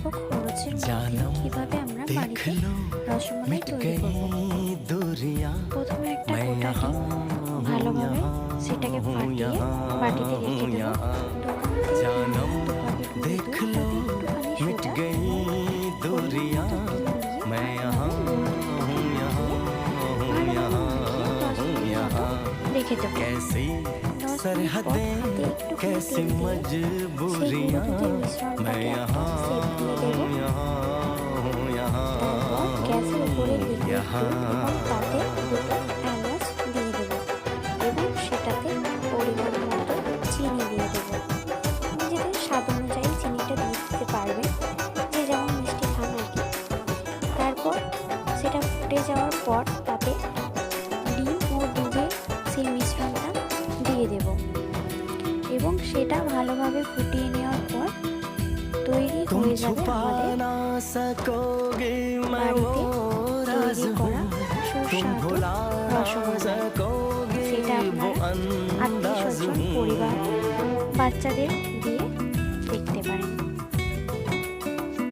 অল্প খরচের মধ্যে কিভাবে আমরা বাড়িতে রসমালাই তৈরি করব। প্রথমে একটা গোটা ডিম ভালোভাবে সেটাকে ফাটিয়ে বাটিতে রেখে দেব। রেখে দেব। कैसी मजबूरियां मैं यहाँ हूँ গ্যাসের উপরে রেখে তাতে দুটো এলাচ দিয়ে দেবো এবং সেটাতে পরিমাণ মতো চিনি দিয়ে দেবো। নিজেদের স্বাদ অনুযায়ী চিনিটা দিয়ে দিতে পারবেন, যে যেমন মিষ্টি খান আর কি। তারপর সেটা ফুটে যাওয়ার পর তাতে ডিম ও দুধের সেই মিশ্রণটা দিয়ে দেব এবং সেটা ভালোভাবে ফুটিয়ে নেওয়ার পর তৈরি হয়ে যাবে আমাদের বাড়িতে তৈরি করা সুস্বাদু রসমালাই। সেটা আপনার আত্মীয় স্বজন, পরিবার, বাচ্চাদের দিয়ে দেখতে পারেন।